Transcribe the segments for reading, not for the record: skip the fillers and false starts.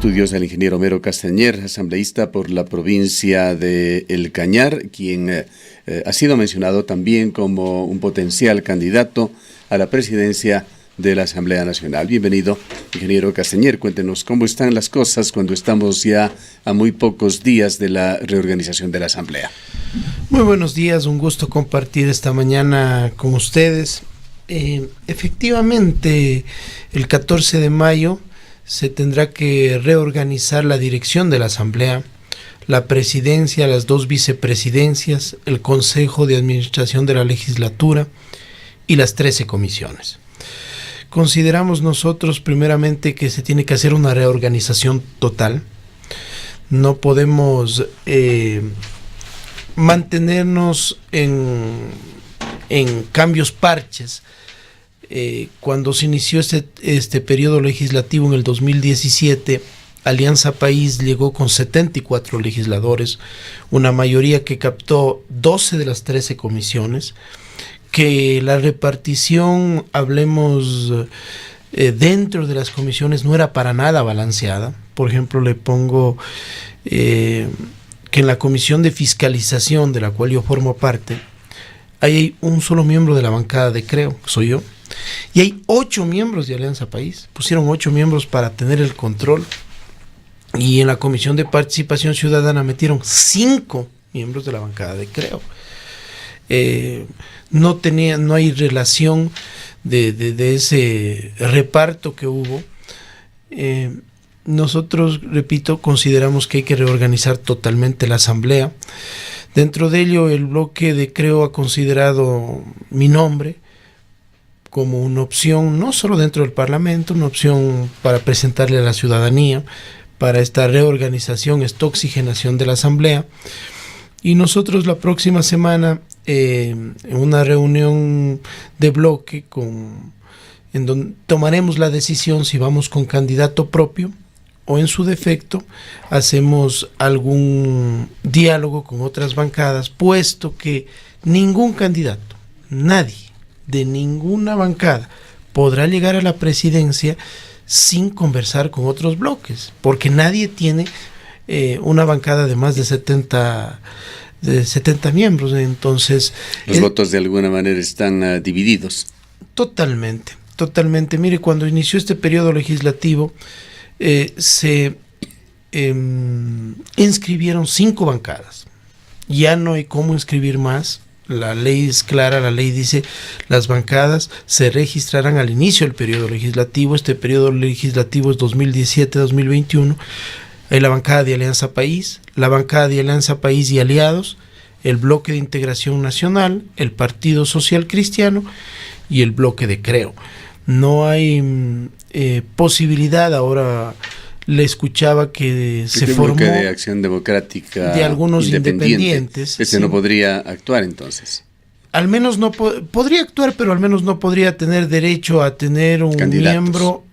estudios al ingeniero Homero Castañer, asambleísta por la provincia de El Cañar, quien ha sido mencionado también como un potencial candidato a la presidencia de la Asamblea Nacional. Bienvenido, ingeniero Castañer. Cuéntenos cómo están las cosas cuando estamos ya a muy pocos días de la reorganización de la Asamblea. Muy buenos días, un gusto compartir esta mañana con ustedes. Efectivamente, el 14 de mayo se tendrá que reorganizar la dirección de la Asamblea, la presidencia, las dos vicepresidencias, el Consejo de Administración de la Legislatura y las 13 comisiones. Consideramos nosotros primeramente que se tiene que hacer una reorganización total. No podemos mantenernos en cambios parches. Cuando se inició este periodo legislativo en el 2017, Alianza País llegó con 74 legisladores, una mayoría que captó 12 de las 13 comisiones, que la repartición, hablemos dentro de las comisiones, no era para nada balanceada. Por ejemplo, le pongo que en la comisión de fiscalización, de la cual yo formo parte, hay un solo miembro de la bancada de Creo, soy yo, y hay 8 miembros de Alianza País. Pusieron 8 miembros para tener el control, y en la Comisión de Participación Ciudadana metieron 5 miembros de la bancada de Creo. No hay relación de ese reparto que hubo. Nosotros, repito, consideramos que hay que reorganizar totalmente la Asamblea. Dentro de ello, el bloque de Creo ha considerado mi nombre como una opción, no solo dentro del Parlamento, una opción para presentarle a la ciudadanía, para esta reorganización, esta oxigenación de la Asamblea. Y nosotros la próxima semana, en una reunión de bloque, en donde tomaremos la decisión si vamos con candidato propio o en su defecto hacemos algún diálogo con otras bancadas, puesto que ningún candidato, nadie de ninguna bancada podrá llegar a la presidencia sin conversar con otros bloques, porque nadie tiene una bancada de más de 70 miembros. Entonces los votos de alguna manera están divididos. Totalmente. Mire, cuando inició este periodo legislativo se inscribieron 5 bancadas. Ya no hay cómo inscribir más. La ley es clara, la ley dice las bancadas se registrarán al inicio del periodo legislativo. Este periodo legislativo es 2017-2021. Hay la bancada de Alianza País, la bancada de Alianza País y aliados, el bloque de Integración Nacional, el Partido Social Cristiano y el bloque de Creo. No hay posibilidad. Ahora le escuchaba que se formó bloque de Acción Democrática de algunos independientes. Ese sí. No podría actuar entonces. Al menos no podría actuar, pero al menos no podría tener derecho a tener un miembro.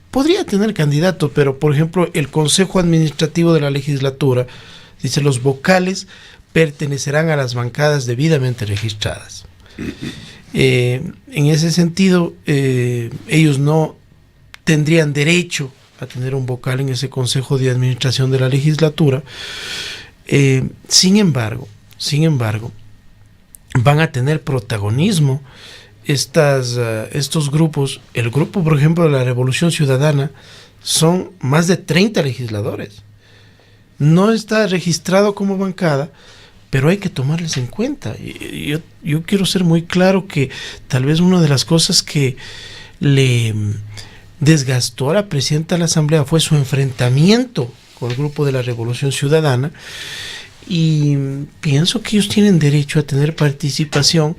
Podría tener candidato, pero por ejemplo el Consejo Administrativo de la Legislatura dice los vocales pertenecerán a las bancadas debidamente registradas. En ese sentido, ellos no tendrían derecho a tener un vocal en ese Consejo de Administración de la Legislatura. Sin embargo, van a tener protagonismo estos grupos. El grupo, por ejemplo, de la Revolución Ciudadana, son más de 30 legisladores. No está registrado como bancada, pero hay que tomarles en cuenta. Yo quiero ser muy claro que tal vez una de las cosas que le desgastó a la presidenta de la Asamblea fue su enfrentamiento con el grupo de la Revolución Ciudadana, y pienso que ellos tienen derecho a tener participación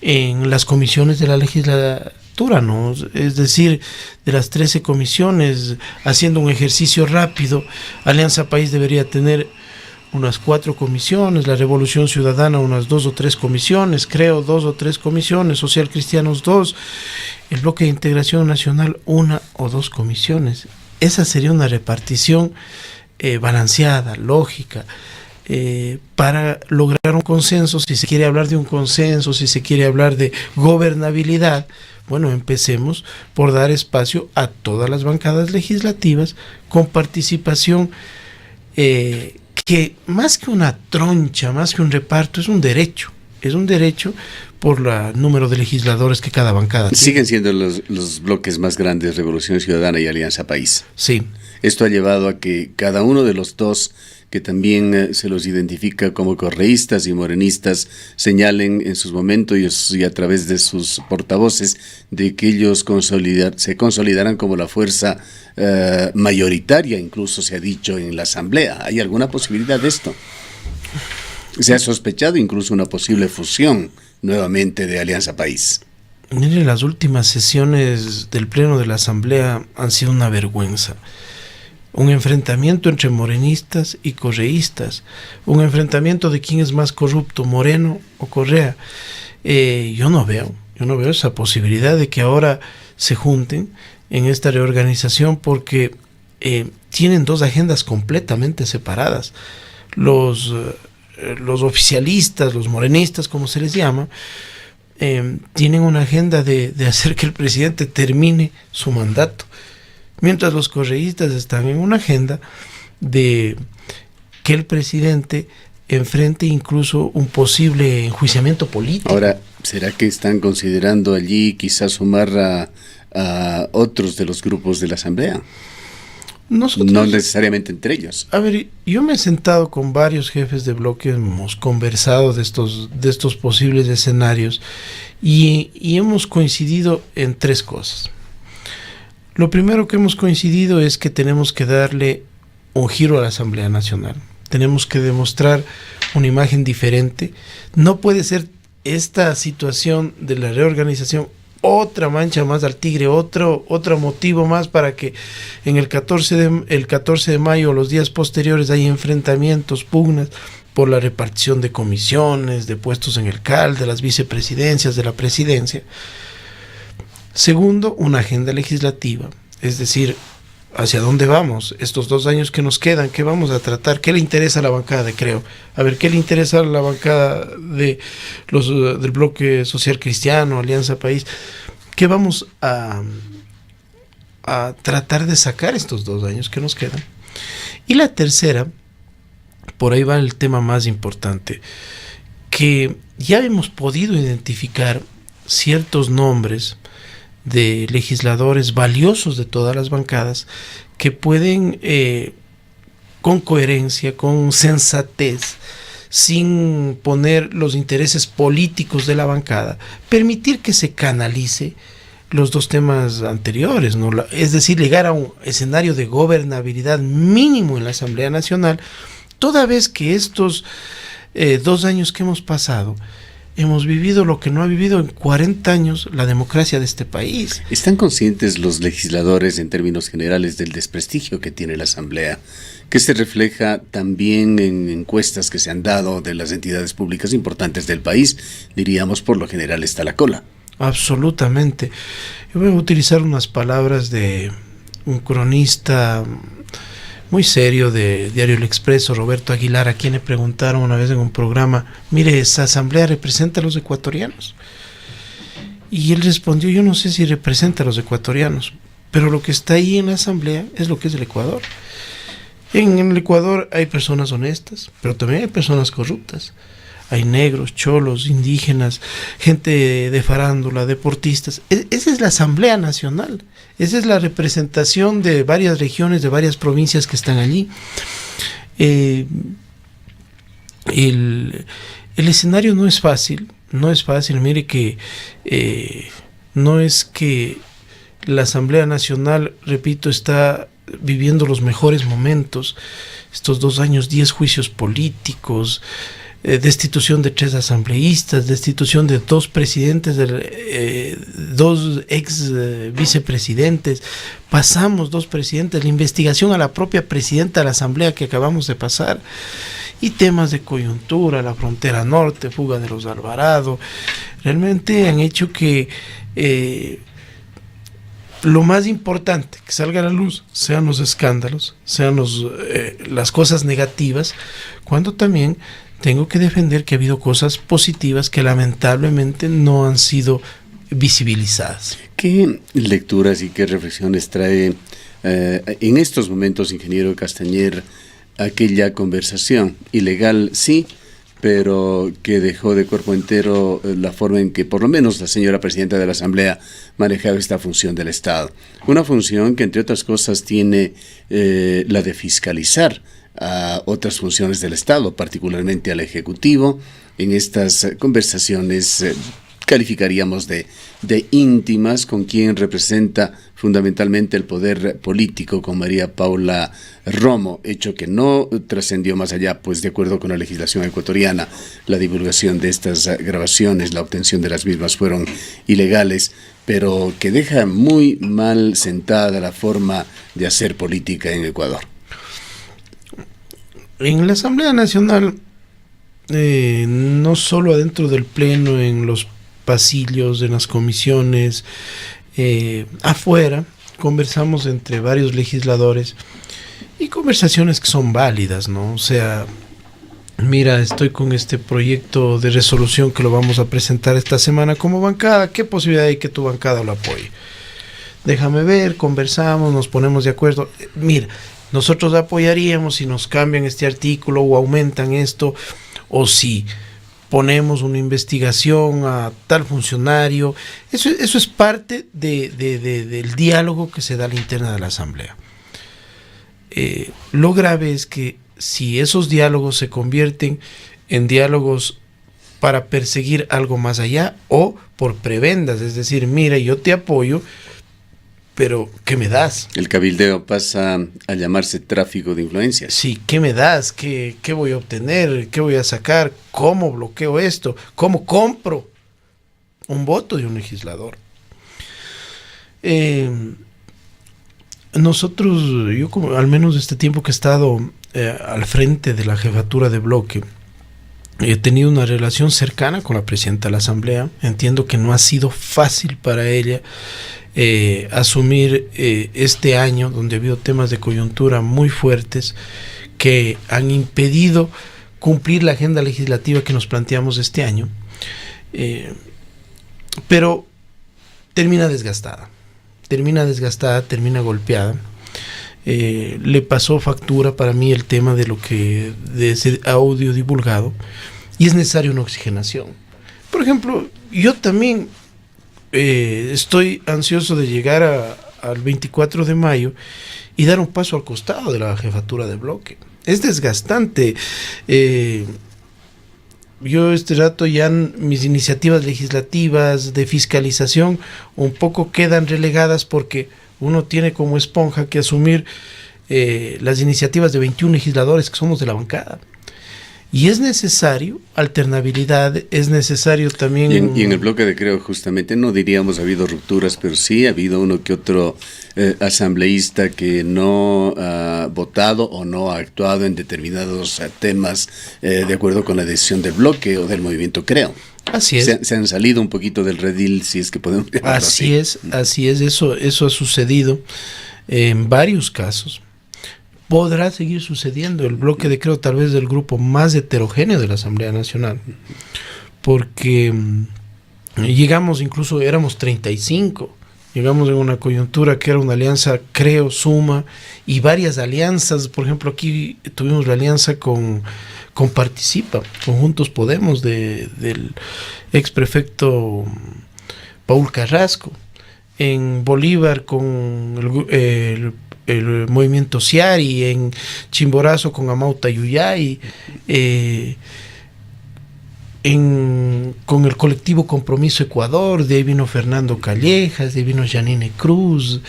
en las comisiones de la legislatura, ¿no? Es decir, de las 13 comisiones, haciendo un ejercicio rápido, Alianza País debería tener unas 4 comisiones, la Revolución Ciudadana unas 2 o 3 comisiones, Creo 2 o 3 comisiones, Social Cristianos 2, el Bloque de Integración Nacional 1 o 2 comisiones. Esa sería una repartición balanceada, lógica, para lograr un consenso. Si se quiere hablar de un consenso, si se quiere hablar de gobernabilidad, Bueno, empecemos por dar espacio a todas las bancadas legislativas con participación, que más que una troncha, más que un reparto, es un derecho. Es un derecho por el número de legisladores que cada bancada tiene. Siguen siendo los bloques más grandes, Revolución Ciudadana y Alianza País. Sí. Esto ha llevado a que cada uno de los dos, que también se los identifica como correístas y morenistas, señalen en sus momentos y a través de sus portavoces de que ellos se consolidarán como la fuerza mayoritaria, incluso se ha dicho en la Asamblea. ¿Hay alguna posibilidad de esto? Se ha sospechado incluso una posible fusión nuevamente de Alianza País. Mire, las últimas sesiones del Pleno de la Asamblea han sido una vergüenza. Un enfrentamiento entre morenistas y correístas, un enfrentamiento de quién es más corrupto, Moreno o Correa. Yo no veo esa posibilidad de que ahora se junten en esta reorganización, porque tienen dos agendas completamente separadas. Los oficialistas, los morenistas, como se les llama, tienen una agenda de hacer que el presidente termine su mandato, mientras los correístas están en una agenda de que el presidente enfrente incluso un posible enjuiciamiento político. Ahora, ¿será que están considerando allí quizás sumar a otros de los grupos de la Asamblea? Nosotros, no necesariamente entre ellos. A ver, yo me he sentado con varios jefes de bloque, hemos conversado de estos posibles escenarios y hemos coincidido en tres cosas. Lo primero que hemos coincidido es que tenemos que darle un giro a la Asamblea Nacional. Tenemos que demostrar una imagen diferente. No puede ser esta situación de la reorganización otra mancha más al tigre, otro motivo más para que en el 14 de mayo o los días posteriores hay enfrentamientos, pugnas por la repartición de comisiones, de puestos en el CAL, de las vicepresidencias, de la presidencia. Segundo, una agenda legislativa, es decir, ¿hacia dónde vamos? Estos 2 años que nos quedan, ¿qué vamos a tratar? ¿Qué le interesa a la bancada de Creo? A ver, ¿qué le interesa a la bancada del Bloque Social Cristiano, Alianza País? ¿Qué vamos a tratar de sacar estos 2 años que nos quedan? Y la tercera, por ahí va el tema más importante, que ya hemos podido identificar ciertos nombres de legisladores valiosos de todas las bancadas que pueden con coherencia, con sensatez, sin poner los intereses políticos de la bancada, permitir que se canalice los 2 temas anteriores, ¿no? Es decir, llegar a un escenario de gobernabilidad mínimo en la Asamblea Nacional, toda vez que estos 2 años que hemos pasado hemos vivido lo que no ha vivido en 40 años la democracia de este país. ¿Están conscientes los legisladores en términos generales del desprestigio que tiene la Asamblea, que se refleja también en encuestas que se han dado de las entidades públicas importantes del país? Diríamos, por lo general está a la cola. Absolutamente. Yo voy a utilizar unas palabras de un cronista muy serio de Diario El Expreso, Roberto Aguilar, a quien le preguntaron una vez en un programa: mire, ¿esa asamblea representa a los ecuatorianos? Y él respondió: yo no sé si representa a los ecuatorianos, pero lo que está ahí en la asamblea es lo que es el Ecuador. En el Ecuador hay personas honestas, pero también hay personas corruptas. Hay negros, cholos, indígenas, gente de farándula, deportistas. Esa es la Asamblea Nacional. Esa es la representación de varias regiones, de varias provincias que están allí. El escenario no es fácil. Mire que no es que la Asamblea Nacional, repito, está viviendo los mejores momentos. Estos 2 años, 10 juicios políticos, destitución de 3 asambleístas, destitución de 2 presidentes, 2 ex vicepresidentes, pasamos 2 presidentes, la investigación a la propia presidenta de la asamblea que acabamos de pasar, y temas de coyuntura, la frontera norte, fuga de los Alvarado, realmente han hecho que lo más importante que salga a la luz sean los escándalos, sean las cosas negativas, cuando también tengo que defender que ha habido cosas positivas que lamentablemente no han sido visibilizadas. ¿Qué lecturas y qué reflexiones trae en estos momentos, ingeniero Castañer, aquella conversación ilegal, sí, pero que dejó de cuerpo entero la forma en que por lo menos la señora presidenta de la Asamblea manejaba esta función del Estado? Una función que, entre otras cosas, tiene la de fiscalizar a otras funciones del Estado, particularmente al Ejecutivo. En estas conversaciones calificaríamos de íntimas con quien representa fundamentalmente el poder político, con María Paula Romo, hecho que no trascendió más allá, pues de acuerdo con la legislación ecuatoriana, la divulgación de estas grabaciones, la obtención de las mismas fueron ilegales, pero que deja muy mal sentada la forma de hacer política en Ecuador. En la Asamblea Nacional, no solo adentro del Pleno, en los pasillos, en las comisiones, afuera, conversamos entre varios legisladores y conversaciones que son válidas, ¿no? O sea, mira, estoy con este proyecto de resolución que lo vamos a presentar esta semana como bancada, ¿qué posibilidad hay que tu bancada lo apoye? Déjame ver, conversamos, nos ponemos de acuerdo. Mira, nosotros apoyaríamos si nos cambian este artículo o aumentan esto, o si ponemos una investigación a tal funcionario. Eso es parte del diálogo que se da a la interna de la Asamblea. Lo grave es que si esos diálogos se convierten en diálogos para perseguir algo más allá o por prebendas, es decir, mira, yo te apoyo, pero ¿qué me das? El cabildeo pasa a llamarse tráfico de influencias. Sí, ¿qué me das? ¿Qué voy a obtener? ¿Qué voy a sacar? ¿Cómo bloqueo esto? ¿Cómo compro un voto de un legislador? Nosotros, yo como al menos este tiempo que he estado al frente de la jefatura de bloque, he tenido una relación cercana con la presidenta de la Asamblea. Entiendo que no ha sido fácil para ella asumir este año, donde ha habido temas de coyuntura muy fuertes que han impedido cumplir la agenda legislativa que nos planteamos este año, pero termina desgastada, termina golpeada. Le pasó factura para mí el tema de ese audio divulgado, y es necesaria una oxigenación. Por ejemplo, yo también estoy ansioso de llegar al 24 de mayo y dar un paso al costado de la jefatura de bloque. Es desgastante. Yo este rato ya mis iniciativas legislativas de fiscalización un poco quedan relegadas porque uno tiene como esponja que asumir las iniciativas de 21 legisladores que somos de la bancada. Y es necesario alternabilidad, es necesario también... Y en el bloque de Creo, justamente, no diríamos ha habido rupturas, pero sí ha habido uno que otro asambleísta que no ha votado o no ha actuado en determinados temas de acuerdo con la decisión del bloque o del movimiento Creo. Así es. Se han salido un poquito del redil, si es que podemos llamarlo así. Así es, eso ha sucedido en varios casos. Podrá seguir sucediendo. El bloque de Creo tal vez del grupo más heterogéneo de la Asamblea Nacional, porque llegamos, incluso éramos 35, llegamos en una coyuntura que era una alianza Creo, Suma y varias alianzas. Por ejemplo, aquí tuvimos la alianza con Participa, con Juntos Podemos del ex prefecto Paul Carrasco, en Bolívar con el movimiento Ciari, en Chimborazo con Amauta Yuyay, con el colectivo Compromiso Ecuador, de ahí vino Fernando Callejas, de ahí vino Janine Cruz.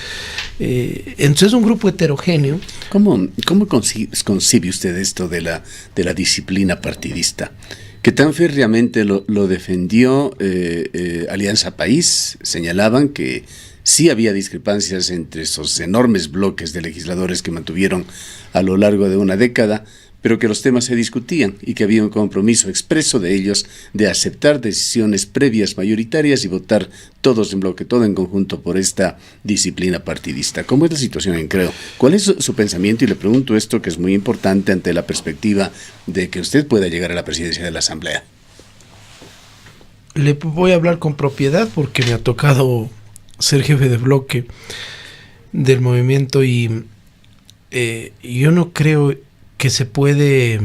Entonces es un grupo heterogéneo. ¿Cómo concibe usted esto de la disciplina partidista? Que tan férreamente lo defendió Alianza País. Señalaban que sí había discrepancias entre esos enormes bloques de legisladores que mantuvieron a lo largo de una década, pero que los temas se discutían y que había un compromiso expreso de ellos de aceptar decisiones previas mayoritarias y votar todos en bloque, todo en conjunto por esta disciplina partidista. ¿Cómo es la situación en Creo? ¿Cuál es su pensamiento? Y le pregunto esto que es muy importante ante la perspectiva de que usted pueda llegar a la presidencia de la Asamblea. Le voy a hablar con propiedad porque me ha tocado ser jefe de bloque del movimiento y yo no creo que se puede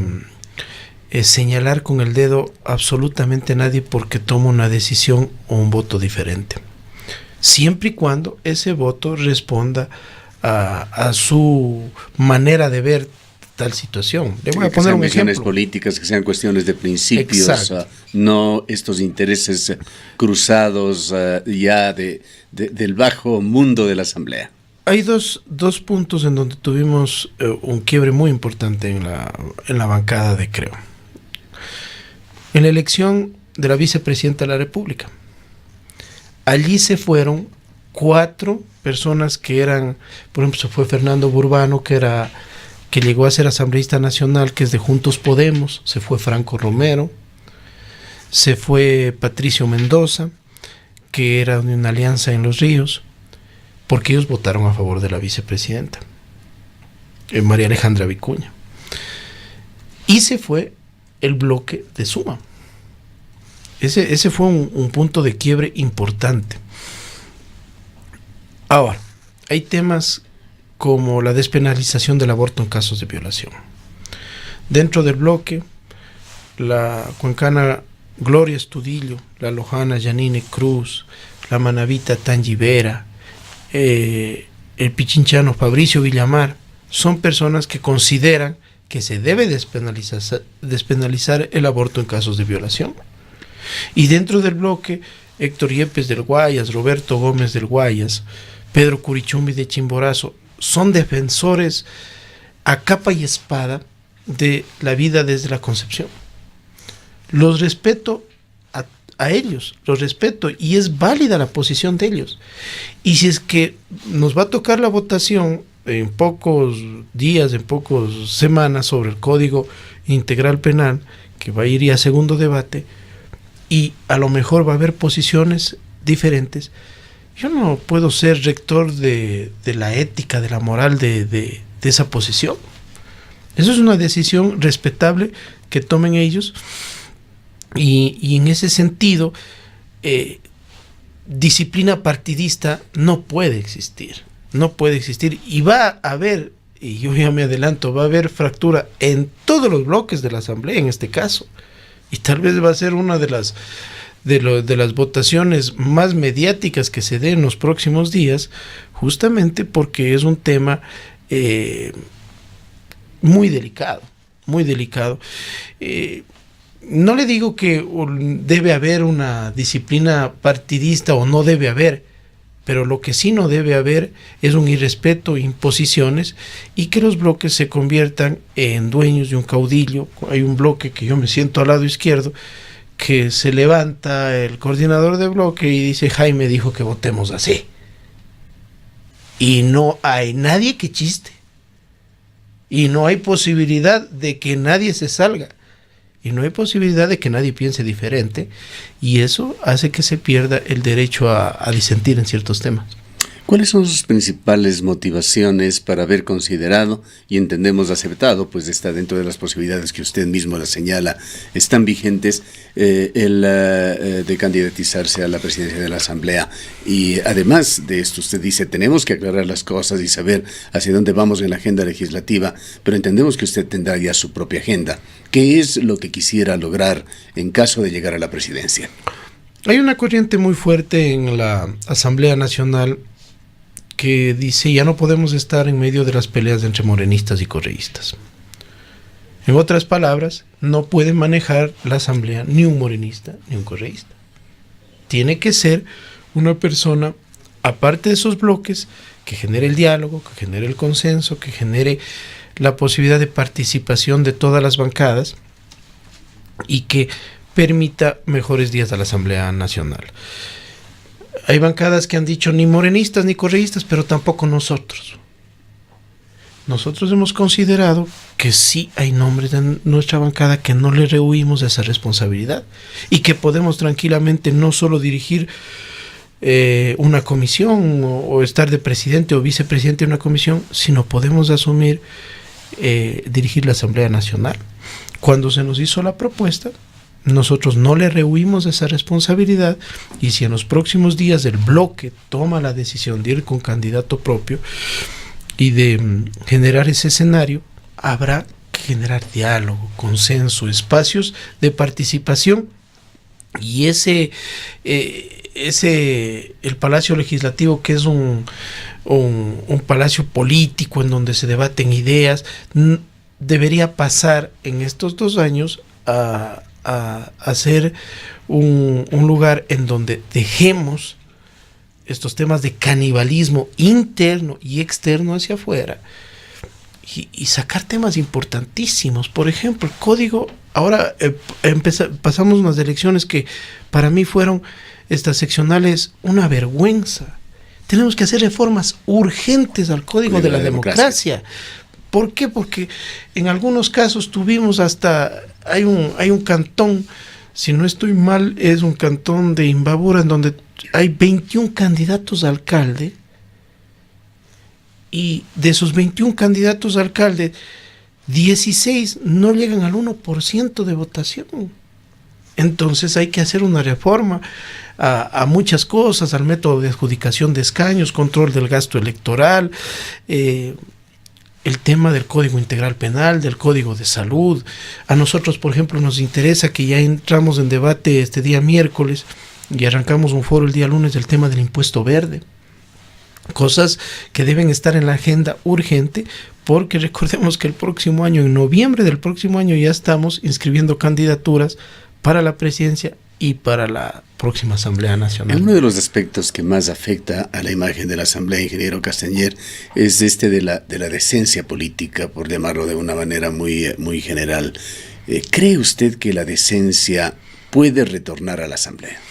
señalar con el dedo absolutamente a nadie porque toma una decisión o un voto diferente. Siempre y cuando ese voto responda a su manera de ver tal situación. Le voy a poner un ejemplo. Cuestiones políticas, que sean cuestiones de principios, no estos intereses cruzados ya del bajo mundo de la Asamblea. Hay dos puntos en donde tuvimos un quiebre muy importante en la bancada de Creo. En la elección de la vicepresidenta de la República. Allí se fueron 4 personas que eran, por ejemplo, se fue Fernando Burbano, que llegó a ser asambleísta nacional, que es de Juntos Podemos, se fue Franco Romero, se fue Patricio Mendoza, que era de una alianza en Los Ríos, porque ellos votaron a favor de la vicepresidenta, María Alejandra Vicuña. Y se fue el bloque de Suma. Ese fue un punto de quiebre importante. Ahora, hay temas como la despenalización del aborto en casos de violación. Dentro del bloque, la cuencana Gloria Estudillo, la lojana Yanine Cruz, la manabita Tangi Vera, el pichinchano Fabricio Villamar, son personas que consideran que se debe despenalizar el aborto en casos de violación. Y dentro del bloque, Héctor Yepes del Guayas, Roberto Gómez del Guayas, Pedro Curichumbi de Chimborazo, son defensores a capa y espada de la vida desde la concepción. Los respeto a ellos, los respeto, y es válida la posición de ellos. Y si es que nos va a tocar la votación en pocos días, en pocas semanas, sobre el Código Integral Penal, que va a ir a segundo debate, y a lo mejor va a haber posiciones diferentes, yo no puedo ser rector de la ética, de la moral de esa posición. Eso es una decisión respetable que tomen ellos, y en ese sentido disciplina partidista no puede existir, y va a haber, y yo ya me adelanto, va a haber fractura en todos los bloques de la Asamblea en este caso, y tal vez va a ser una de las votaciones más mediáticas que se den en los próximos días, justamente porque es un tema muy delicado. No le digo que debe haber una disciplina partidista o no debe haber, pero lo que sí no debe haber es un irrespeto, imposiciones, y que los bloques se conviertan en dueños de un caudillo. Hay un bloque que yo me siento al lado izquierdo, que se levanta el coordinador de bloque y dice: Jaime dijo que votemos así. Y no hay nadie que chiste. Y no hay posibilidad de que nadie se salga. Y no hay posibilidad de que nadie piense diferente. Y eso hace que se pierda el derecho a disentir en ciertos temas. ¿Cuáles son sus principales motivaciones para haber considerado, y entendemos aceptado, pues está dentro de las posibilidades que usted mismo la señala, están vigentes, de candidatizarse a la presidencia de la Asamblea? Y además de esto, usted dice, tenemos que aclarar las cosas y saber hacia dónde vamos en la agenda legislativa, pero entendemos que usted tendrá ya su propia agenda. ¿Qué es lo que quisiera lograr en caso de llegar a la presidencia? Hay una corriente muy fuerte en la Asamblea Nacional que dice: ya no podemos estar en medio de las peleas entre morenistas y correístas. En otras palabras, no puede manejar la asamblea ni un morenista ni un correísta. Tiene que ser una persona, aparte de esos bloques, que genere el diálogo, que genere el consenso, que genere la posibilidad de participación de todas las bancadas y que permita mejores días a la Asamblea Nacional. Hay bancadas que han dicho ni morenistas ni correístas, pero tampoco nosotros. Nosotros hemos considerado que sí hay nombres de nuestra bancada que no le rehuimos a esa responsabilidad y que podemos tranquilamente no solo dirigir una comisión o estar de presidente o vicepresidente de una comisión, sino podemos asumir dirigir la Asamblea Nacional. Cuando se nos hizo la propuesta, nosotros no le rehuimos esa responsabilidad, y si en los próximos días el bloque toma la decisión de ir con candidato propio y de generar ese escenario, habrá que generar diálogo, consenso, espacios de participación, y el Palacio Legislativo, que es un palacio político en donde se debaten ideas, debería pasar en estos 2 años a ser un lugar en donde dejemos estos temas de canibalismo interno y externo hacia afuera, y sacar temas importantísimos. Por ejemplo, el código, ahora pasamos unas elecciones que para mí fueron estas seccionales una vergüenza. Tenemos que hacer reformas urgentes al código de la democracia. ¿Por qué? Porque en algunos casos tuvimos hay un cantón, si no estoy mal, es un cantón de Imbabura, en donde hay 21 candidatos a alcalde, y de esos 21 candidatos a alcalde, 16 no llegan al 1% de votación. Entonces hay que hacer una reforma a muchas cosas, al método de adjudicación de escaños, control del gasto electoral, el tema del Código Integral Penal, del Código de Salud. A nosotros, por ejemplo, nos interesa, que ya entramos en debate este día miércoles y arrancamos un foro el día lunes, del tema del impuesto verde. Cosas que deben estar en la agenda urgente, porque recordemos que el próximo año, en noviembre del próximo año, ya estamos inscribiendo candidaturas para la presidencia y para la próxima Asamblea Nacional. Uno de los aspectos que más afecta a la imagen de la Asamblea, ingeniero Castañer, es de la decencia política, por llamarlo de una manera muy general. ¿Cree usted que la decencia puede retornar a la Asamblea?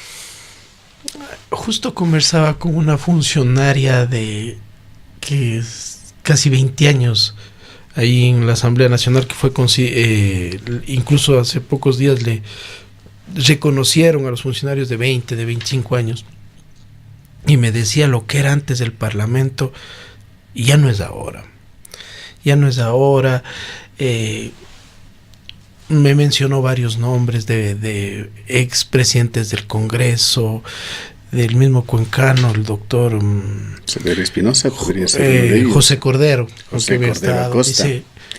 Justo conversaba con una funcionaria que es casi 20 años ahí en la Asamblea Nacional, que fue incluso hace pocos días le reconocieron a los funcionarios de 20, de 25 años, y me decía lo que era antes del Parlamento, y ya no es ahora. Me mencionó varios nombres de expresidentes del Congreso, del mismo cuencano, el doctor Severo Espinosa, podría ser uno de ellos. José Cordero. José Cordero Acosta,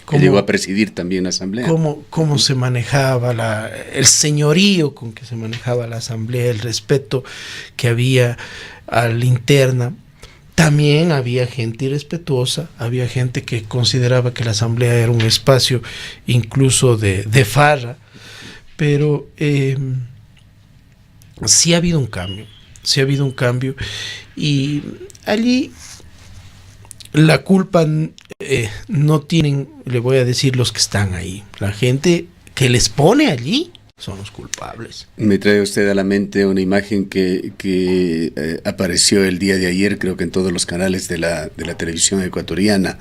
que llegó a presidir también la Asamblea. Cómo se manejaba el señorío con que se manejaba la Asamblea, el respeto que había a la interna. También había gente irrespetuosa, había gente que consideraba que la Asamblea era un espacio incluso de farra, pero sí ha habido un cambio, y allí la culpa no tienen, le voy a decir, los que están ahí. La gente que les pone allí son los culpables. Me trae usted a la mente una imagen que apareció el día de ayer, creo que en todos los canales de la televisión ecuatoriana.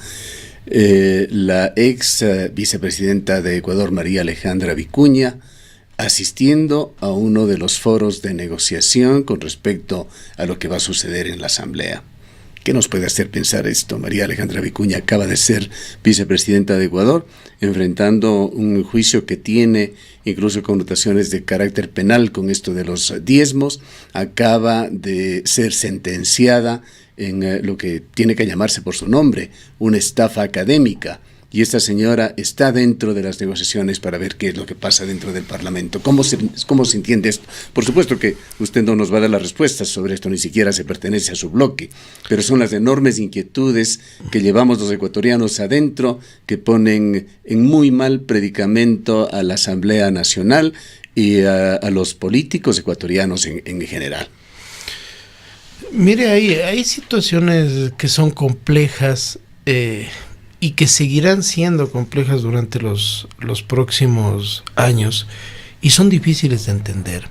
La ex vicepresidenta de Ecuador, María Alejandra Vicuña, asistiendo a uno de los foros de negociación con respecto a lo que va a suceder en la Asamblea. ¿Qué nos puede hacer pensar esto? María Alejandra Vicuña acaba de ser vicepresidenta de Ecuador, enfrentando un juicio que tiene incluso connotaciones de carácter penal con esto de los diezmos. Acaba de ser sentenciada en lo que tiene que llamarse por su nombre, una estafa académica. Y esta señora está dentro de las negociaciones para ver qué es lo que pasa dentro del Parlamento. ¿Cómo se entiende esto? Por supuesto que usted no nos va a dar las respuestas sobre esto, ni siquiera se pertenece a su bloque, pero son las enormes inquietudes que llevamos los ecuatorianos adentro, que ponen en muy mal predicamento a la Asamblea Nacional y a los políticos ecuatorianos en general. Mire, hay situaciones que son complejas, y que seguirán siendo complejas durante los próximos años, y son difíciles de entender.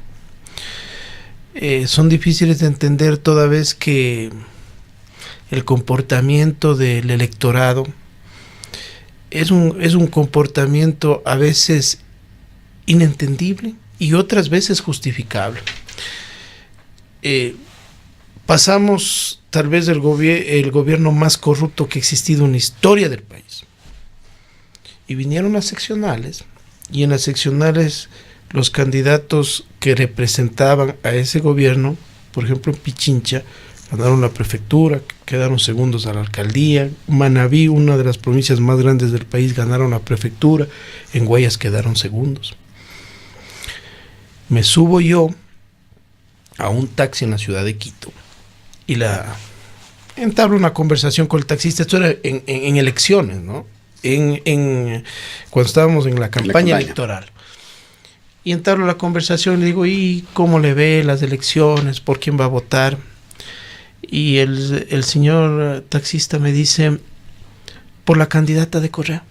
Son difíciles de entender toda vez que el comportamiento del electorado es un comportamiento a veces inentendible y otras veces justificable. Pasamos tal vez el gobierno más corrupto que ha existido en la historia del país. Y vinieron las seccionales, y en las seccionales los candidatos que representaban a ese gobierno, por ejemplo en Pichincha, ganaron la prefectura, quedaron segundos a la alcaldía. Manabí, una de las provincias más grandes del país, ganaron la prefectura. En Guayas quedaron segundos. Me subo yo a un taxi en la ciudad de Quito y entablo una conversación con el taxista. Esto era en elecciones, ¿no? Cuando estábamos en la campaña electoral. Y entablo la conversación y le digo, ¿y cómo le ve las elecciones? ¿Por quién va a votar? Y el señor taxista me dice, por la candidata de Correa.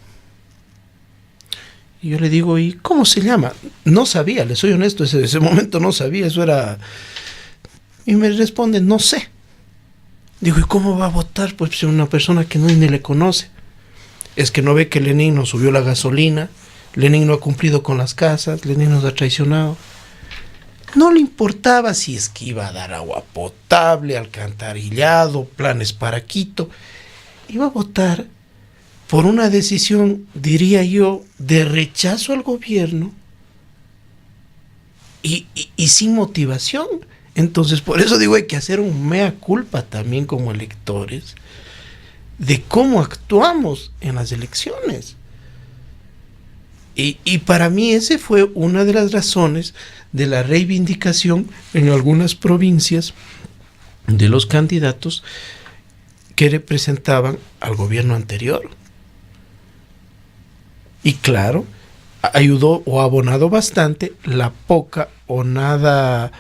Y yo le digo, ¿y cómo se llama? No sabía, le soy honesto, ese momento no sabía, eso era... Y me responde, no sé. Digo, ¿y cómo va a votar? Pues una persona que ni le conoce. Es que no ve que Lenin nos subió la gasolina, Lenin no ha cumplido con las casas, Lenin nos ha traicionado. No le importaba si es que iba a dar agua potable, alcantarillado, planes para Quito. Iba a votar por una decisión, diría yo, de rechazo al gobierno y sin motivación. Entonces, por eso digo, hay que hacer un mea culpa también como electores de cómo actuamos en las elecciones. Y para mí ese fue una de las razones de la reivindicación en algunas provincias de los candidatos que representaban al gobierno anterior. Y claro, ayudó o abonado bastante la poca o nada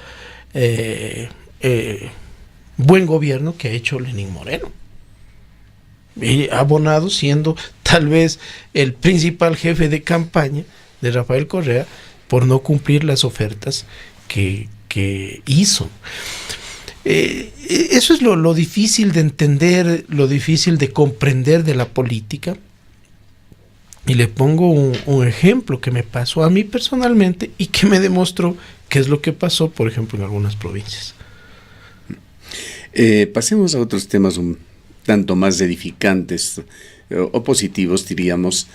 buen gobierno que ha hecho Lenín Moreno. Y abonado siendo tal vez el principal jefe de campaña de Rafael Correa por no cumplir las ofertas que hizo. Eso es lo difícil de entender, lo difícil de comprender de la política. Y le pongo un ejemplo que me pasó a mí personalmente y que me demostró qué es lo que pasó, por ejemplo, en algunas provincias. Pasemos a otros temas un tanto más edificantes o positivos, diríamos,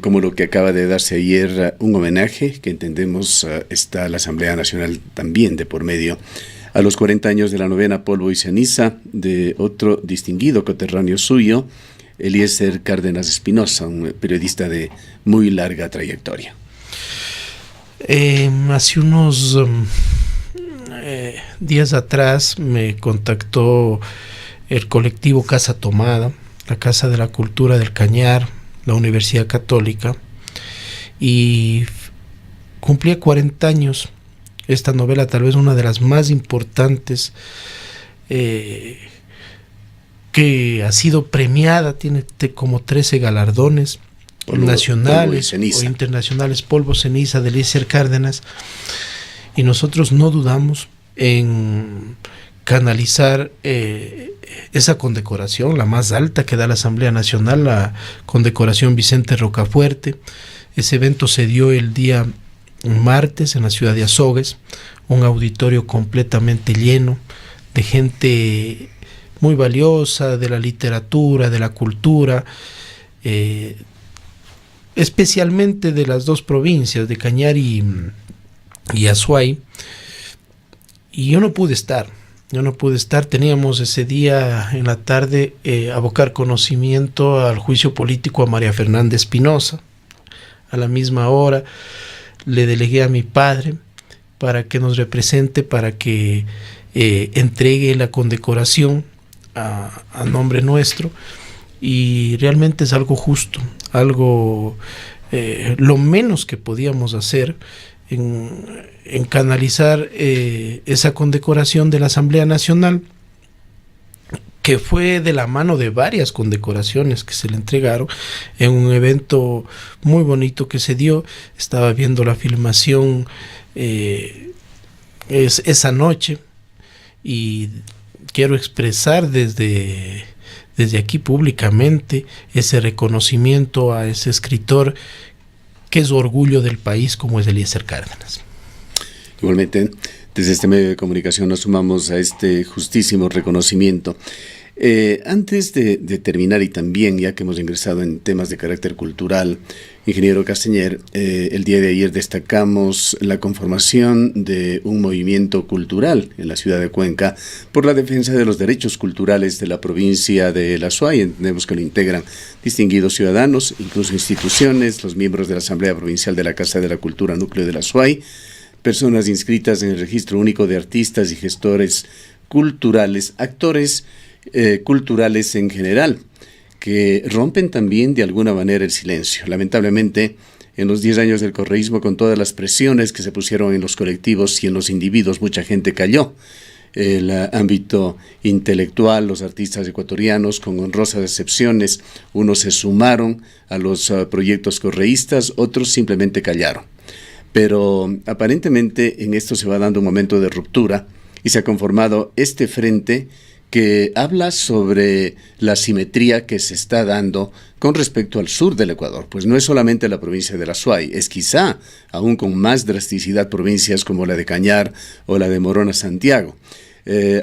como lo que acaba de darse ayer, un homenaje que entendemos está la Asamblea Nacional también de por medio, a los 40 años de la novena Polvo y Ceniza de otro distinguido coterráneo suyo, Eliezer Cárdenas Espinosa, un periodista de muy larga trayectoria. Hace unos días atrás me contactó el colectivo Casa Tomada, la Casa de la Cultura del Cañar, la Universidad Católica, y cumplía 40 años esta novela, tal vez una de las más importantes que ha sido premiada, tiene como 13 galardones nacionales o internacionales. Polvo Ceniza de Eliezer Cárdenas, y nosotros no dudamos en canalizar esa condecoración, la más alta que da la Asamblea Nacional, la condecoración Vicente Rocafuerte. Ese evento se dio el día martes en la ciudad de Azogues, un auditorio completamente lleno de gente muy valiosa, de la literatura, de la cultura, especialmente de las dos provincias, de Cañar y Azuay. Y yo no pude estar, teníamos ese día en la tarde abocar conocimiento al juicio político a María Fernanda Espinosa. A la misma hora le delegué a mi padre para que nos represente, para que entregue la condecoración a nombre nuestro, y realmente es algo justo, algo lo menos que podíamos hacer en canalizar esa condecoración de la Asamblea Nacional, que fue de la mano de varias condecoraciones que se le entregaron en un evento muy bonito que se dio. Estaba viendo la filmación esa noche, y quiero expresar desde aquí públicamente ese reconocimiento a ese escritor que es orgullo del país, como es Eliezer Cárdenas. Igualmente, desde este medio de comunicación nos sumamos a este justísimo reconocimiento. Antes de terminar, y también ya que hemos ingresado en temas de carácter cultural, Ingeniero Castañer, el día de ayer destacamos la conformación de un movimiento cultural en la ciudad de Cuenca por la defensa de los derechos culturales de la provincia de La Suay. Entendemos que lo integran distinguidos ciudadanos, incluso instituciones, los miembros de la Asamblea Provincial de la Casa de la Cultura Núcleo de La Suay, personas inscritas en el Registro Único de Artistas y Gestores Culturales, actores culturales en general, que rompen también de alguna manera el silencio. Lamentablemente, en los 10 años del correísmo, con todas las presiones que se pusieron en los colectivos y en los individuos, mucha gente cayó. El ámbito intelectual, los artistas ecuatorianos, con honrosas excepciones, unos se sumaron a los proyectos correístas, otros simplemente callaron. Pero aparentemente en esto se va dando un momento de ruptura y se ha conformado este frente que habla sobre la simetría que se está dando con respecto al sur del Ecuador. Pues no es solamente la provincia de La Suay, es quizá aún con más drasticidad provincias como la de Cañar o la de Morona Santiago.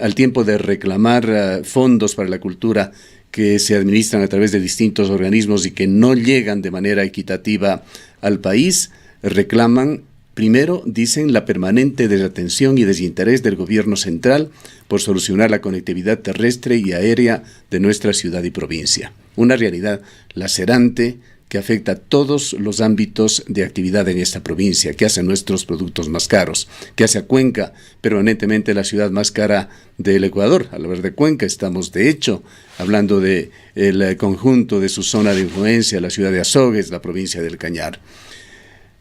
Al tiempo de reclamar fondos para la cultura que se administran a través de distintos organismos y que no llegan de manera equitativa al país, reclaman, primero, dicen, la permanente desatención y desinterés del gobierno central por solucionar la conectividad terrestre y aérea de nuestra ciudad y provincia. Una realidad lacerante que afecta a todos los ámbitos de actividad en esta provincia, que hace nuestros productos más caros, que hace a Cuenca permanentemente la ciudad más cara del Ecuador. Al hablar de Cuenca estamos, de hecho, hablando de el conjunto de su zona de influencia, la ciudad de Azogues, la provincia del Cañar.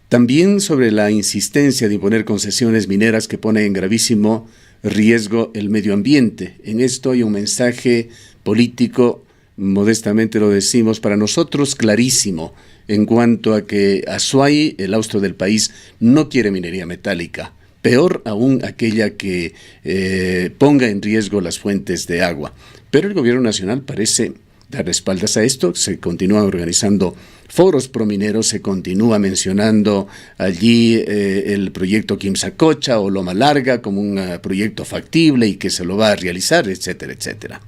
También sobre la insistencia de imponer concesiones mineras que pone en gravísimo riesgo el medio ambiente. En esto hay un mensaje político, modestamente lo decimos, para nosotros clarísimo, en cuanto a que Azuay, el austro del país, no quiere minería metálica. Peor aún aquella que ponga en riesgo las fuentes de agua. Pero el gobierno nacional parece dar espaldas a esto. Se continúan organizando foros promineros, se continúa mencionando allí el proyecto Quimsacocha o Loma Larga como un proyecto factible y que se lo va a realizar, etcétera, etcétera.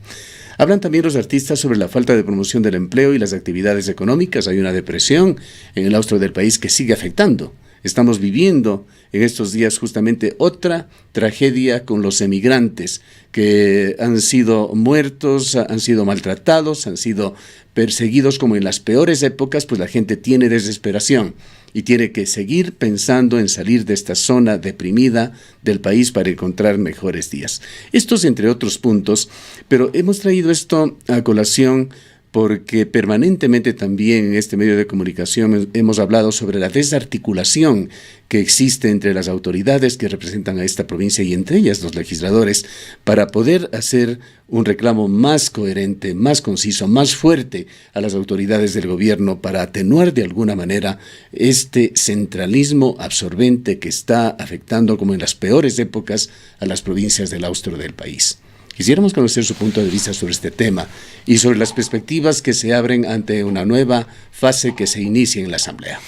Hablan también los artistas sobre la falta de promoción del empleo y las actividades económicas. Hay una depresión en el austro del país que sigue afectando. Estamos viviendo en estos días justamente otra tragedia con los emigrantes que han sido muertos, han sido maltratados, han sido perseguidos como en las peores épocas, pues la gente tiene desesperación y tiene que seguir pensando en salir de esta zona deprimida del país para encontrar mejores días. Estos entre otros puntos, pero hemos traído esto a colación porque permanentemente también en este medio de comunicación hemos hablado sobre la desarticulación que existe entre las autoridades que representan a esta provincia y entre ellas los legisladores para poder hacer un reclamo más coherente, más conciso, más fuerte a las autoridades del gobierno para atenuar de alguna manera este centralismo absorbente que está afectando como en las peores épocas a las provincias del austro del país. Quisiéramos conocer su punto de vista sobre este tema y sobre las perspectivas que se abren ante una nueva fase que se inicia en la Asamblea.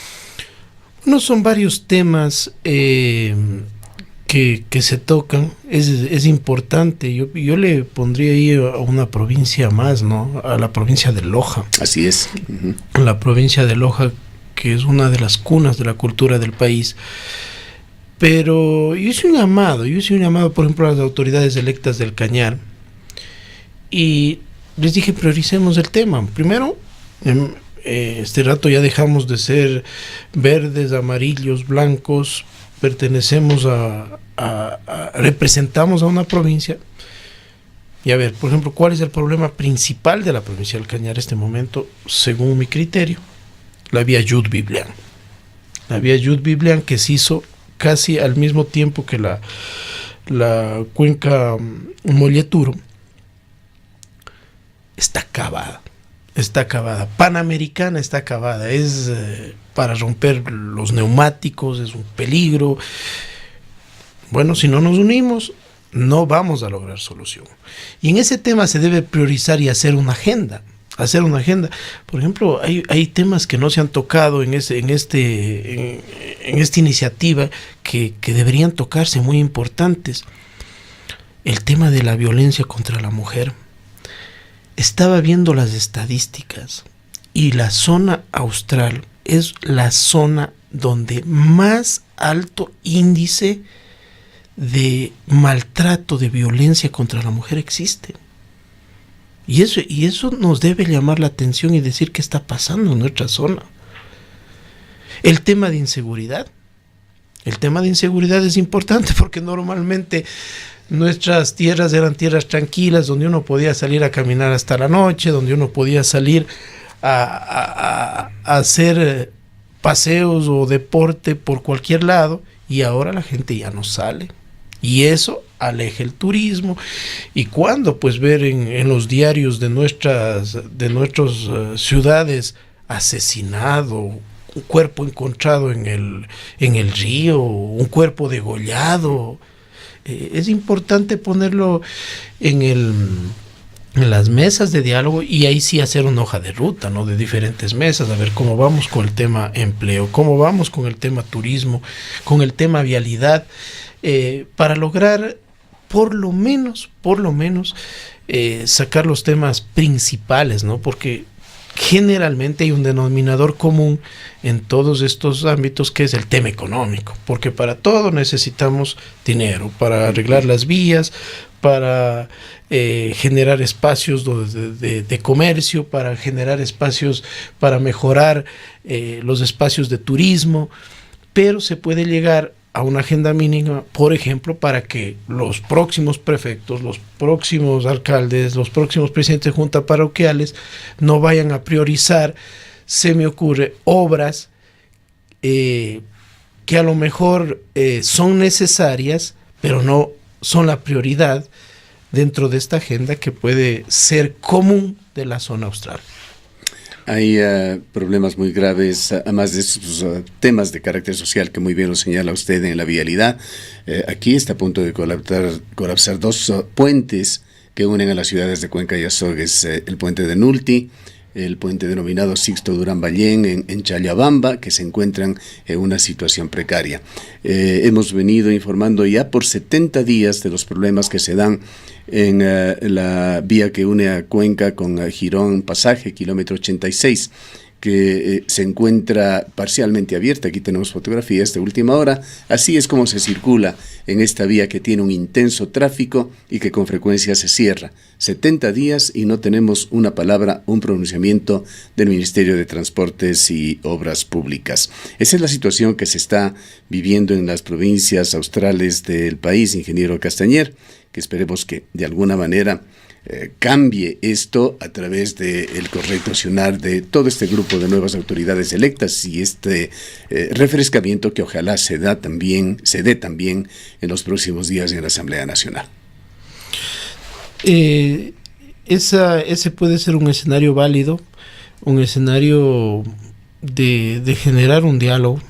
No son varios temas que se tocan. Es importante. Yo le pondría ahí a una provincia más, ¿no? A la provincia de Loja. Así es. La provincia de Loja, que es una de las cunas de la cultura del país. Pero yo hice un llamado, por ejemplo, a las autoridades electas del Cañar y les dije, prioricemos el tema. Primero, este rato ya dejamos de ser verdes, amarillos, blancos, pertenecemos representamos a una provincia. Y a ver, por ejemplo, ¿cuál es el problema principal de la provincia del Cañar en este momento? Según mi criterio, la vía Yud-Biblián. La vía Yud-Biblián que se hizo casi al mismo tiempo que la cuenca Molleturo, está acabada. Panamericana está acabada. Es para romper los neumáticos, es un peligro. Bueno, si no nos unimos, no vamos a lograr solución. Y en ese tema se debe priorizar y hacer una agenda. Por ejemplo, hay temas que no se han tocado en esta iniciativa que deberían tocarse, muy importantes. El tema de la violencia contra la mujer. Estaba viendo las estadísticas y la zona austral es la zona donde más alto índice de maltrato, de violencia contra la mujer existe. Y eso nos debe llamar la atención y decir qué está pasando en nuestra zona. El tema de inseguridad. El tema de inseguridad es importante porque normalmente nuestras tierras eran tierras tranquilas, donde uno podía salir a caminar hasta la noche, donde uno podía salir a hacer paseos o deporte por cualquier lado, y ahora la gente ya no sale. Y eso aleja el turismo. Y cuando pues ver en los diarios de nuestras ciudades asesinado, un cuerpo encontrado en el río, un cuerpo degollado, es importante ponerlo en las mesas de diálogo, y ahí sí hacer una hoja de ruta, ¿no? De diferentes mesas, a ver cómo vamos con el tema empleo, cómo vamos con el tema turismo, con el tema vialidad, para lograr por lo menos sacar los temas principales, ¿no? Porque generalmente hay un denominador común en todos estos ámbitos, que es el tema económico, porque para todo necesitamos dinero, para arreglar las vías, para generar espacios de comercio, para generar espacios para mejorar los espacios de turismo, pero se puede llegar a una agenda mínima, por ejemplo, para que los próximos prefectos, los próximos alcaldes, los próximos presidentes de juntas parroquiales no vayan a priorizar, se me ocurre, obras que a lo mejor son necesarias, pero no son la prioridad dentro de esta agenda que puede ser común de la zona austral. Hay problemas muy graves, además de esos temas de carácter social que muy bien lo señala usted en la vialidad. Aquí está a punto de colapsar dos puentes que unen a las ciudades de Cuenca y Azogues, el puente de Nulti, el puente denominado Sixto Durán Ballén en Chayabamba, que se encuentran en una situación precaria. Hemos venido informando ya por 70 días de los problemas que se dan en la vía que une a Cuenca con Girón Pasaje, kilómetro 86, que se encuentra parcialmente abierta. Aquí tenemos fotografías de última hora. Así es como se circula en esta vía que tiene un intenso tráfico y que con frecuencia se cierra. 70 días y no tenemos una palabra, un pronunciamiento del Ministerio de Transportes y Obras Públicas. Esa es la situación que se está viviendo en las provincias australes del país, ingeniero Castañer, que esperemos que de alguna manera cambie esto a través del correcto accionar de todo este grupo de nuevas autoridades electas y este refrescamiento que ojalá se dé también en los próximos días en la Asamblea Nacional. Ese puede ser un escenario válido, un escenario de generar un diálogo.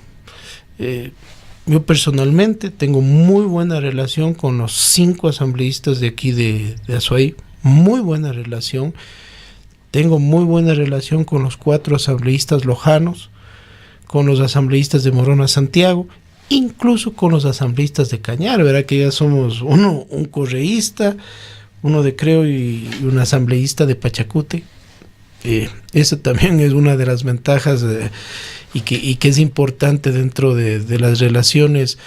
Yo personalmente tengo muy buena relación con los 5 asambleístas de aquí de Azuay, muy buena relación. Tengo muy buena relación con los 4 asambleístas lojanos, con los asambleístas de Morona Santiago, incluso con los asambleístas de Cañar. Verá que ya somos un correísta, uno de Creo y un asambleísta de Pachacute. Eso también es una de las ventajas y que es importante dentro de las relaciones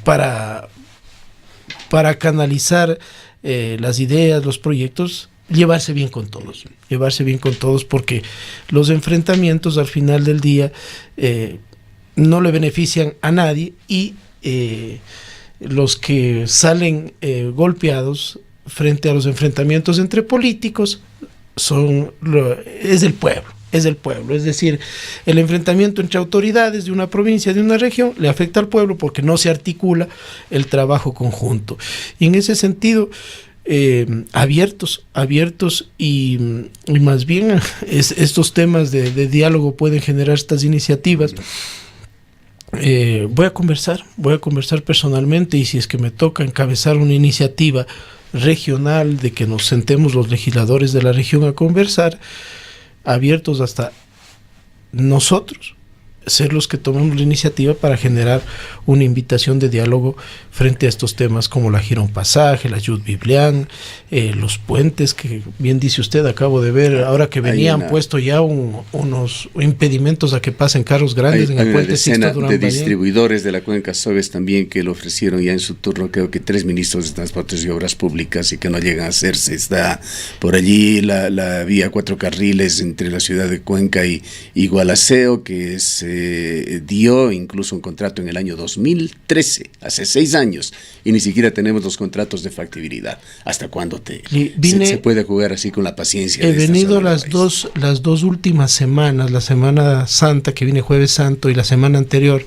para canalizar las ideas, los proyectos, llevarse bien con todos, porque los enfrentamientos al final del día no le benefician a nadie, y los que salen golpeados frente a los enfrentamientos entre políticos es el pueblo. Es decir, el enfrentamiento entre autoridades de una provincia, de una región, le afecta al pueblo porque no se articula el trabajo conjunto. Y en ese sentido, abiertos y más bien estos temas de diálogo pueden generar estas iniciativas. Voy a conversar personalmente, y si es que me toca encabezar una iniciativa regional de que nos sentemos los legisladores de la región a conversar, abiertos hasta nosotros ser los que tomemos la iniciativa para generar una invitación de diálogo frente a estos temas como la Girón Pasaje, la Yud Biblián, los puentes que bien dice usted, acabo de ver ahora que venían puesto ya unos impedimentos a que pasen carros grandes en el puente Sixto Durán de distribuidores de la cuenca Sogues también que lo ofrecieron ya en su turno, creo que 3 ministros de Transportes y Obras Públicas y que no llegan a hacerse. Está por allí la vía 4 carriles entre la ciudad de Cuenca y Gualaceo, que se dio incluso un contrato en el año 2013, hace 6 años, y ni siquiera tenemos los contratos de factibilidad. ¿Hasta cuándo se puede jugar así con la paciencia? He venido las dos últimas semanas, la Semana Santa que viene Jueves Santo y la semana anterior,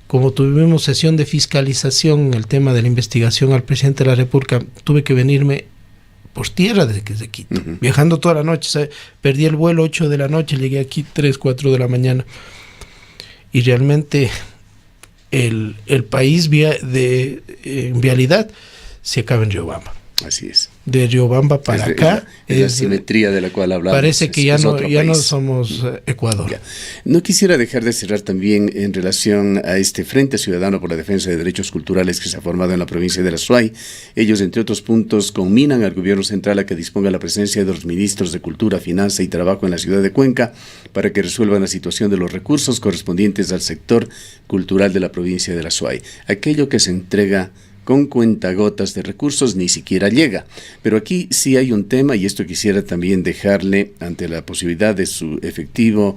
como tuvimos sesión de fiscalización en el tema de la investigación al presidente de la República, tuve que venirme por tierra desde Quito, viajando toda la noche, ¿sabe? Perdí el vuelo 8 de la noche, llegué aquí 3, 4 de la mañana. Y realmente el país en vialidad se acaba en Riobamba. Así es. De Riobamba para acá. Es la simetría de la cual hablamos. Parece que ya no somos Ecuador. Ya. No quisiera dejar de cerrar también en relación a este Frente Ciudadano por la Defensa de Derechos Culturales que se ha formado en la provincia de la Azuay. Ellos, entre otros puntos, conminan al gobierno central a que disponga la presencia de los ministros de Cultura, Finanza y Trabajo en la ciudad de Cuenca para que resuelvan la situación de los recursos correspondientes al sector cultural de la provincia de la Azuay. Aquello que se entrega con cuentagotas de recursos ni siquiera llega. Pero aquí sí hay un tema, y esto quisiera también dejarle ante la posibilidad de su efectiva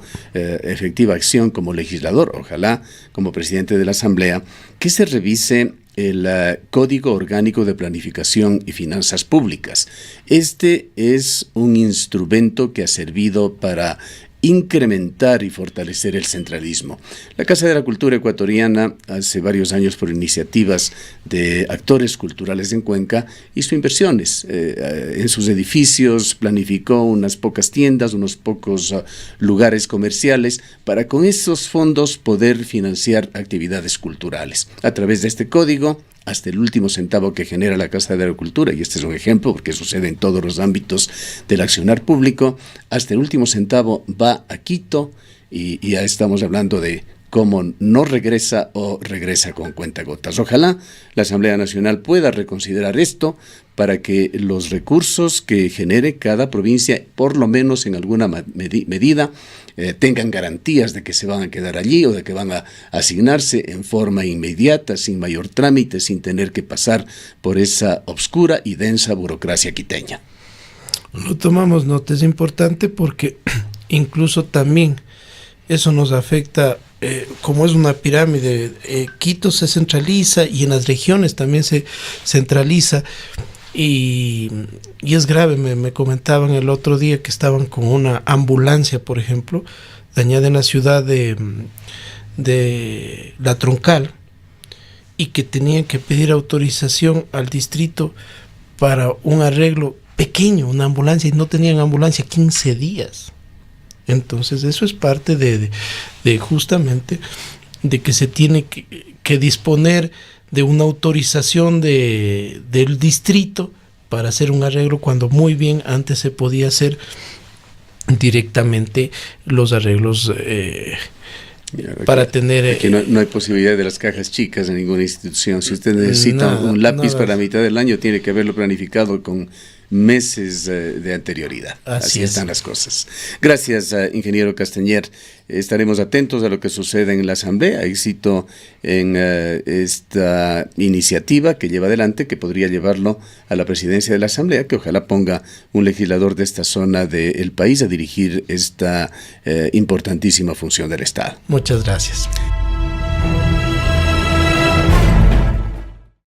acción como legislador, ojalá como presidente de la Asamblea, que se revise el Código Orgánico de Planificación y Finanzas Públicas. Este es un instrumento que ha servido para incrementar y fortalecer el centralismo. La Casa de la Cultura Ecuatoriana, hace varios años por iniciativas de actores culturales en Cuenca, hizo inversiones en sus edificios, planificó unas pocas tiendas, unos pocos lugares comerciales, para con esos fondos poder financiar actividades culturales. A través de este código, hasta el último centavo que genera la Casa de la Cultura, y este es un ejemplo porque sucede en todos los ámbitos del accionar público, hasta el último centavo va a Quito y ya estamos hablando de cómo no regresa o regresa con cuentagotas. Ojalá la Asamblea Nacional pueda reconsiderar esto para que los recursos que genere cada provincia, por lo menos en alguna medida, tengan garantías de que se van a quedar allí o de que van a asignarse en forma inmediata, sin mayor trámite, sin tener que pasar por esa obscura y densa burocracia quiteña. Lo tomamos nota, es importante porque incluso también eso nos afecta, como es una pirámide, Quito se centraliza y en las regiones también se centraliza. Y es grave, me comentaban el otro día que estaban con una ambulancia, por ejemplo, dañada en la ciudad de La Troncal, y que tenían que pedir autorización al distrito para un arreglo pequeño, una ambulancia, y no tenían ambulancia 15 días. Entonces eso es parte de justamente de que se tiene que disponer de una autorización del distrito para hacer un arreglo, cuando muy bien antes se podía hacer directamente los arreglos para tener... Aquí no hay posibilidad de las cajas chicas en ninguna institución. Si usted necesita un lápiz para la mitad del año, tiene que haberlo planificado con meses de anterioridad. Así están las cosas. Gracias, ingeniero Castañer. Estaremos atentos a lo que suceda en la Asamblea. Éxito en esta iniciativa que lleva adelante, que podría llevarlo a la presidencia de la Asamblea, que ojalá ponga un legislador de esta zona del país a dirigir esta importantísima función del Estado. Muchas gracias.